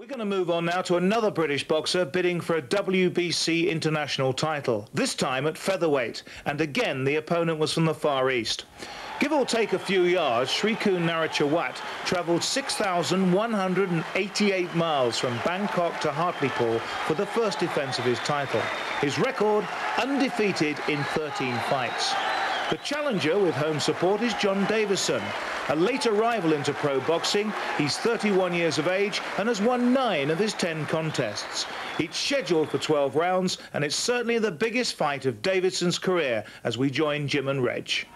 We're going to move on now to another British boxer bidding for a WBC international title, this time at featherweight, and again the opponent was from the Far East. Give or take a few yards, Sriku Narecherwat travelled 6,188 miles from Bangkok to Hartlepool for the first defence of his title. His record, undefeated in 13 fights. The challenger with home support is John Davison, a late arrival into pro boxing. He's 31 years of age and has won 9 of his 10 contests. It's scheduled for 12 rounds, and it's certainly the biggest fight of Davison's career as we join Jim and Reg.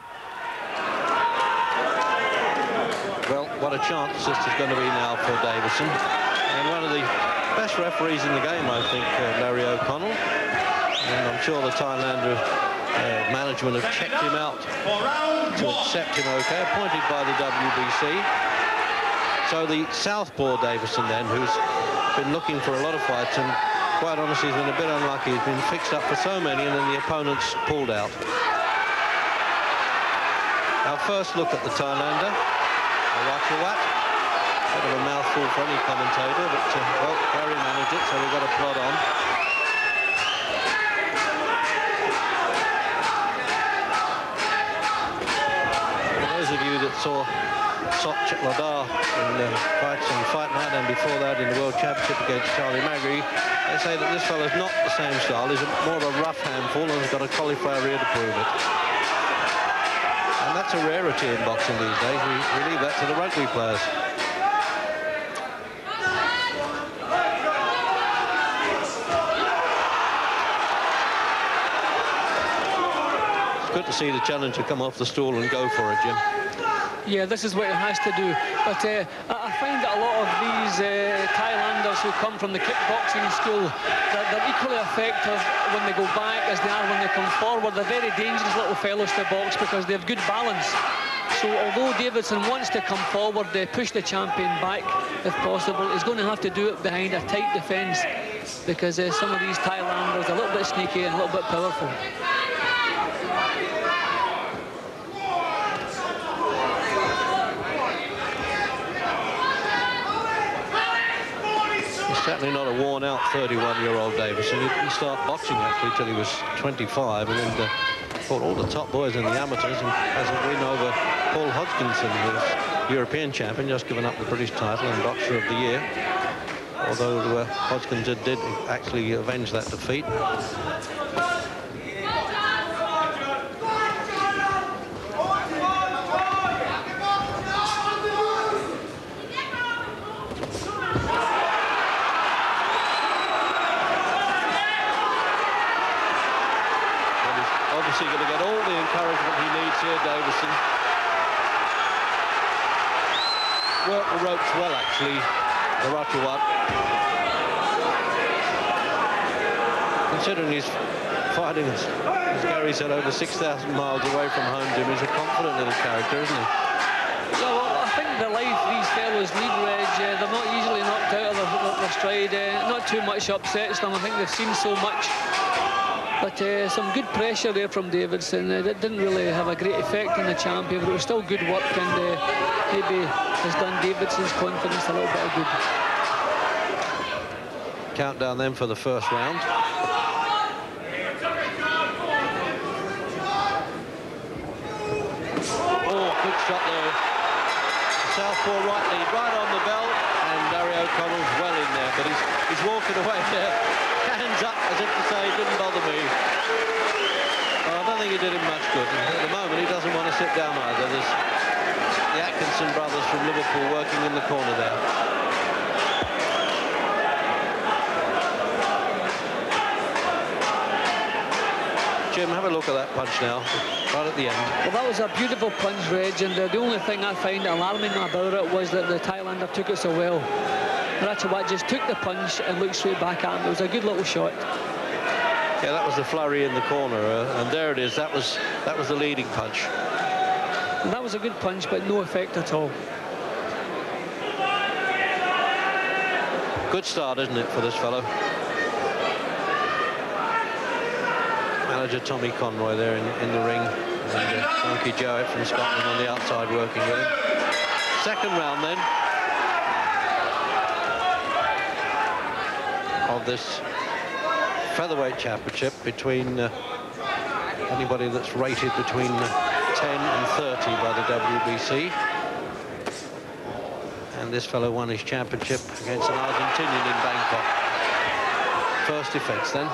Well, what a chance this is going to be now for Davison. And one of the best referees in the game, I think, Larry O'Connell. And I'm sure the Thailander management have checked him out to accept him okay, appointed by the WBC. So the southpaw Davison then, who's been looking for a lot of fights and quite honestly has been a bit unlucky. He's been fixed up for so many and then the opponents pulled out. Our first look at the Thailander, Narecherwat. Bit of a mouthful for any commentator, but well, Gary managed it, so we've got to plod on. Those of you that saw Sotch Ladar in fights on Fight Night and before that in the World Championship against Charlie Magri, they say that this fellow's not the same style. He's more of a rough handful and has got a cauliflower ear to prove it. And that's a rarity in boxing these days. We leave that to the rugby players. Good to see the challenger come off the stool and go for it, Jim. Yeah, this is what he has to do. But I find that a lot of these Thailanders who come from the kickboxing school, they're equally effective when they go back as they are when they come forward. They're very dangerous little fellows to box because they have good balance. So although Davison wants to come forward, push the champion back if possible, he's going to have to do it behind a tight defence because some of these Thailanders are a little bit sneaky and a little bit powerful. Certainly not a worn-out 31-year-old Davison. He didn't start boxing actually till he was 25, and then fought all the top boys in the amateurs, and has a win over Paul Hodgkinson, who's European champion, just given up the British title and Boxer of the Year. Although Hodgkinson did actually avenge that defeat. Going to get all the encouragement he needs here, Davison. Worked the ropes well, actually, Narecherwat. Considering he's fighting, as Gary said, over 6,000 miles away from home, Jim, he's a confident little character, isn't he? Yeah, well, I think the life these fellows lead, Reg, they're not easily knocked out of their stride. Not too much upsets them. I think they've seen so much. But some good pressure there from Davison. It didn't really have a great effect on the champion, but it was still good work, and maybe has done Davidson's confidence a little bit of good. Countdown then for the first round. Oh, good shot there. Southpaw right lead, right on the bell, and Larry O'Connell's well in there, but he's walking away there. Hands up as if to say, it didn't bother me. Well, I don't think it did him much good. At the moment, he doesn't want to sit down either. There's the Atkinson brothers from Liverpool working in the corner there. Jim, have a look at that punch now, right at the end. Well, that was a beautiful punch, Reg, and the only thing I find alarming about it was that the Thailander took it so well. Narecherwat just took the punch and looked straight back at him. It was a good little shot. Yeah, that was the flurry in the corner, and there it is. That was the leading punch. And that was a good punch, but no effect at all. Good start, isn't it, for this fellow? Manager Tommy Conroy there in the ring, and Donkey Jowett from Scotland on the outside working with him. Second round then. of this featherweight championship between anybody that's rated between 10 and 30 by the WBC. And this fellow won his championship against an Argentinian in Bangkok. First defense then.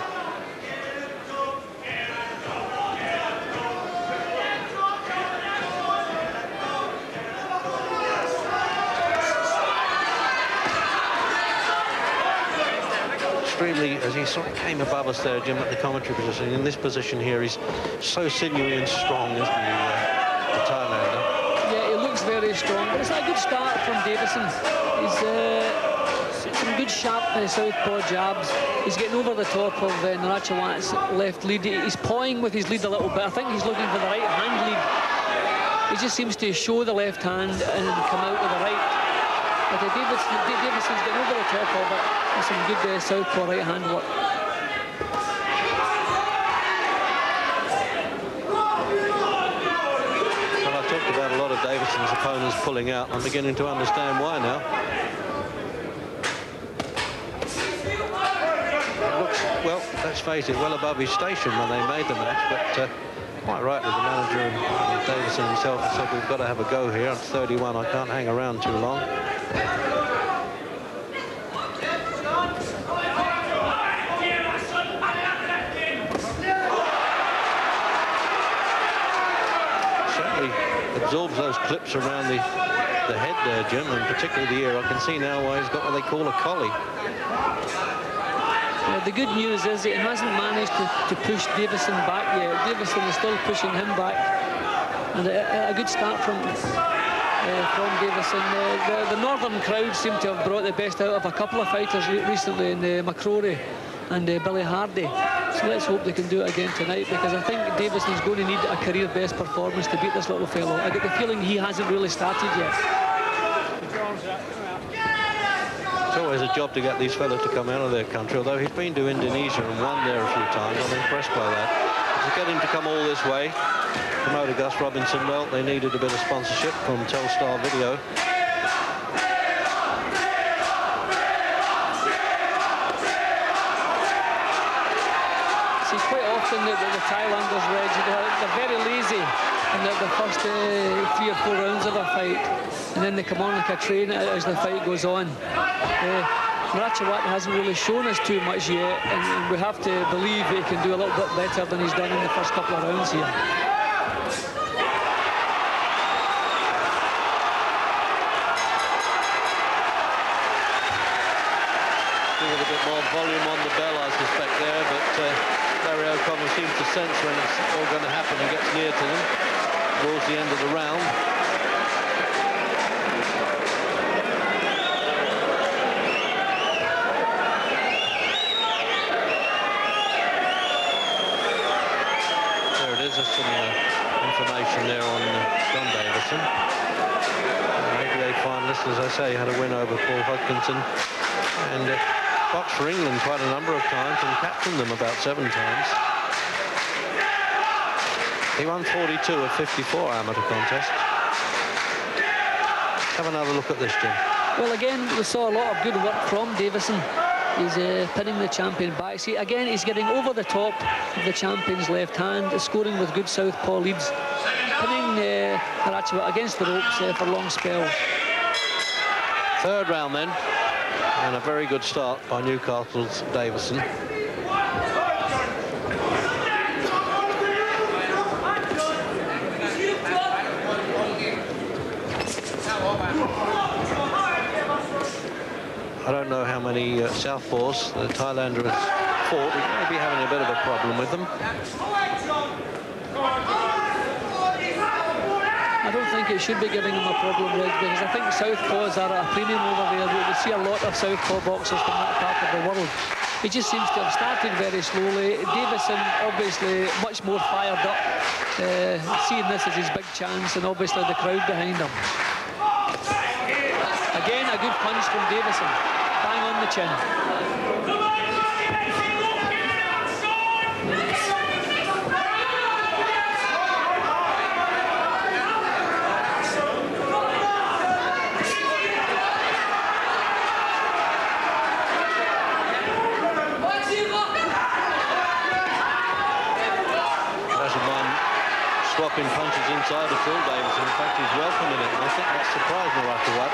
Extremely, as he sort of came above us there, Jim, at the commentary position. In this position here, he's so sinewy and strong, isn't he, the Thailander? Yeah, he looks very strong. But it's a good start from Davison. He's some good sharp southpaw jabs. He's getting over the top of Narathiwat's left lead. He's pawing with his lead a little bit. I think he's looking for the right hand lead. He just seems to show the left hand and come out with the right. But Davison's getting over the top of it with some good southpaw right hand work. Well, I've talked about a lot of Davison's opponents pulling out. I'm beginning to understand why now. It looks, well, let's face it, well above his station when they made the match, but quite rightly, the manager and Davison himself said, we've got to have a go here. I'm 31, I can't hang around too long. Absorbs those clips around the head there, Jim, and particularly the ear. I can see now why he's got what they call a collie. The good news is he hasn't managed to push Davison back yet. Davison is still pushing him back, and a good start from Davison. The northern crowd seem to have brought the best out of a couple of fighters recently in McCrory and Billy Hardy. So let's hope they can do it again tonight, because I think Davison's going to need a career best performance to beat this little fellow. I get the feeling he hasn't really started yet. It's always a job to get these fellows to come out of their country, although he's been to Indonesia and won there a few times. I'm impressed by that. To get him to come all this way, promoter Gus Robinson, well, they needed a bit of sponsorship from Telstar Video. The Thailanders, Reg, they're very lazy in the first 3 or 4 rounds of a fight, and then they come on like a train as the fight goes on. Narathiwat hasn't really shown us too much yet, and we have to believe he can do a little bit better than he's done in the first couple of rounds here. Give it a bit more volume on the bell, I suspect, there, but Larry O'Connell seems to sense when it's all going to happen and gets near to them towards the end of the round. There it is, there's some information there on John Davison. Maybe they finalists, as I say, had a win over Paul Hodkinson, and boxed for England quite a number of times and captained them about 7 times. He won 42 of 54 amateur contests. Have another look at this, Jim. Well, again, we saw a lot of good work from Davison. He's pinning the champion back. See, again, he's getting over the top of the champion's left hand, scoring with good southpaw leads, pinning Narathiwat against the ropes for long spells. Third round then. And a very good start by Newcastle's Davison. I don't know how many southpaws the Thailander has fought. He may be having a bit of a problem with them. I don't think it should be giving him a problem, Reg, because I think southpaws are at a premium over there. We see a lot of southpaw boxers from that part of the world. He just seems to have started very slowly. Davison, obviously, much more fired up, seeing this as his big chance, and obviously the crowd behind him. Again, a good punch from Davison. Bang on the chin. drop-in punches inside of Phil Davison. In fact, he's welcoming it, and I think that surprised Narathiwat.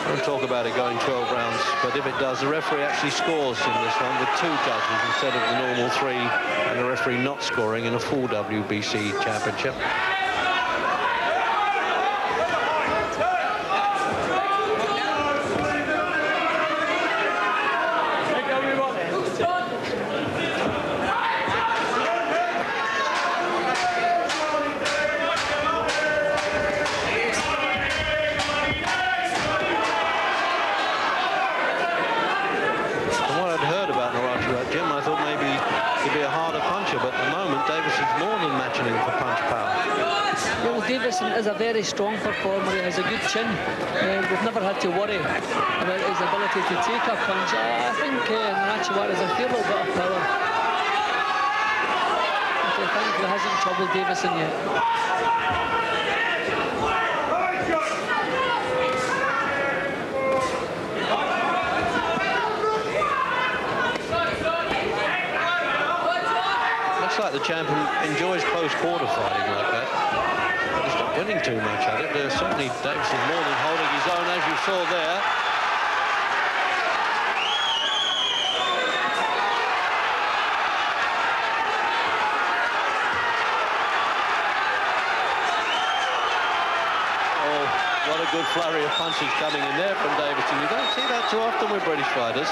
We'll talk about it going 12 rounds, but if it does, the referee actually scores in this one with 2 judges instead of the normal 3, and the referee not scoring in a full WBC championship. Davison is a very strong performer. He has a good chin. We've never had to worry about his ability to take a punch. I think Narathiwat has a fair little bit of power. But I think he hasn't troubled Davison yet. Looks like the champion enjoys close quarter fighting like that. He's not winning too much at it. There's certainly Davison more than holding his own, as you saw there. Oh, what a good flurry of punches coming in there from Davison. You don't see that too often with British fighters.